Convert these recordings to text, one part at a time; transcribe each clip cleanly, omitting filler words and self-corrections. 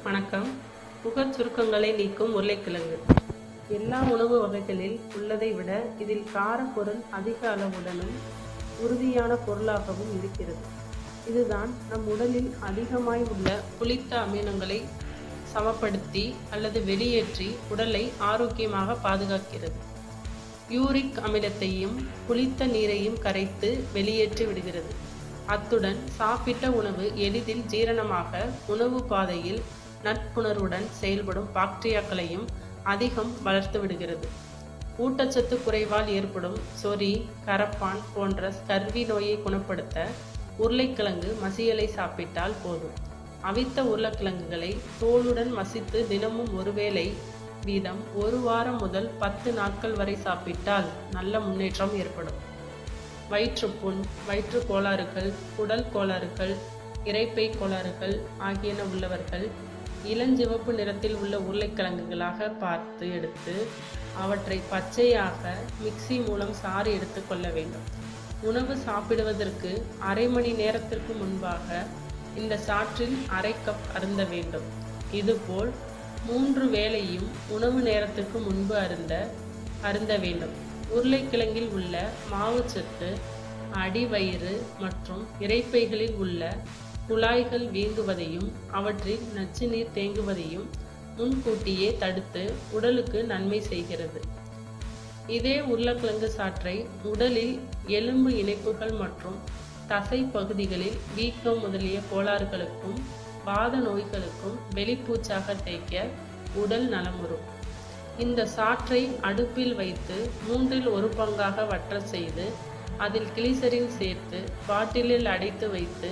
வணக்கம். முகச் சுருக்கங்களை நீக்கும் உருளைக்கிழங்கு. எல்லா உணவு வகைகளில் உள்ளதை விட இதில் காரப்பொருள் அதிக அளவுடனும் உறுதியான பொருளாகவும் இருக்கிறது. இதுதான் நம் உடலில் அதிகமாய் உள்ள புளித்த அமிலங்களை சமப்படுத்தி அல்லது வெளியேற்றி உடலை ஆரோக்கியமாக பாதுகாக்கிறது. யூரிக் அமிலத்தையும் புளித்த நீரையும் கரைத்து வெளியேற்றி விடுகிறது. அத்துடன் சாப்பிட்ட உணவு எளிதில் ஜீரணமாக உணவு பாதையில் நட்புணர்வுடன் செயல்படும் பாக்டீரியாக்களையும் அதிகம் வளர்த்து விடுகிறது. ஊட்டச்சத்து குறைவால் ஏற்படும் சொறி, கரப்பான் போன்ற ஸ்கர்வி நோயை குணப்படுத்த உருளைக்கிழங்கு மசியலை சாப்பிட்டால் போதும். அவித்த உருளைக்கிழங்குகளை தோலுடன் மசித்து தினமும் ஒருவேளை வீதம் 1 வாரம் முதல் 10 நாட்கள் வரை சாப்பிட்டால் நல்ல முன்னேற்றம் ஏற்படும். வயிற்றுப்புண், வயிற்று கோளாறுகள், குடல் கோளாறுகள், இரைப்பை கோளாறுகள் ஆகியன உள்ளவர்கள் இளஞ்சிவப்பு நிறத்தில் உள்ள உருளைக்கிழங்குகளாக பார்த்து எடுத்து அவற்றை பச்சையாக மிக்சி மூலம் சாறு எடுத்து கொள்ள வேண்டும். உணவு சாப்பிடுவதற்கு அரை மணி நேரத்திற்கு முன்பாக இந்த சாற்றில் அரை கப் அருந்த வேண்டும். இதுபோல் 3 வேளையும் உணவு நேரத்திற்கு முன்பு அருந்த வேண்டும். உருளைக்கிழங்கில் உள்ள மாவுச்சத்து அடிவயிறு மற்றும் இரைப்பைகளில் உள்ள குழாய்கள் வீங்குவதையும் அவற்றில் நச்சு நீர் தேங்குவதையும் முன்கூட்டியே தடுத்து உடலுக்கு நன்மை செய்கிறது. இதே உருளைக்கிழங்கு சாற்றை உடலில் எலும்பு இணைப்புகள் மற்றும் தசை பகுதிகளில் வீக்கம் முதலிய கோளாறுகளுக்கும் வாத நோய்களுக்கும் வெளிப்பூச்சாக தேய்க்க உடல் நலமுறும். இந்த சாற்றை அடுப்பில் வைத்து 1/3 பங்காக வற்ற செய்து அதில் கிளிசரின் சேர்த்து பாட்டிலில் அடைத்து வைத்து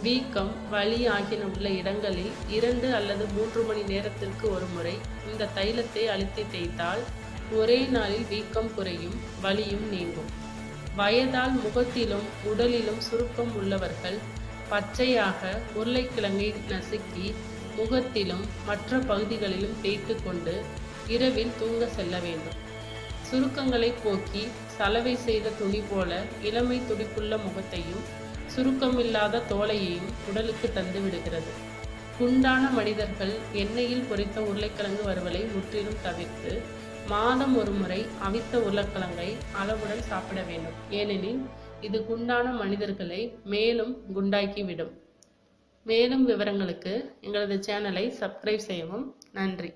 வீக்கம், வலி ஆகியன உள்ள இடங்களில் 2 அல்லது 3 மணி நேரத்திற்கு ஒரு முறை இந்த தைலத்தை அழுத்தி தேய்த்தால் ஒரே நாளில் வீக்கம் குறையும், வலியும் நீங்கும். வயதால் முகத்திலும் உடலிலும் சுருக்கம் உள்ளவர்கள் பச்சையாக உருளைக்கிழங்கை நசுக்கி முகத்திலும் மற்ற பகுதிகளிலும் தேய்த்து கொண்டு இரவில் தூங்க செல்ல வேண்டும். சுருக்கங்களை போக்கி சலவை செய்த துணி போல இளமை துடிப்புள்ள முகத்தையும் சுருக்கமில்லாத தோலையையும் உடலுக்கு தந்து விடுகிறது. குண்டான மனிதர்கள் எண்ணெயில் பொரித்த உருளைக்கிழங்கு வறுவலை முற்றிலும் தவிர்த்து மாதம் ஒரு முறை அவித்த உருளைக்கிழங்கை அளவுடன் சாப்பிட வேண்டும். ஏனெனில் இது குண்டான மனிதர்களை மேலும் குண்டாக்கிவிடும். மேலும் விவரங்களுக்கு எங்களது சேனலை சப்ஸ்கிரைப் செய்யவும். நன்றி.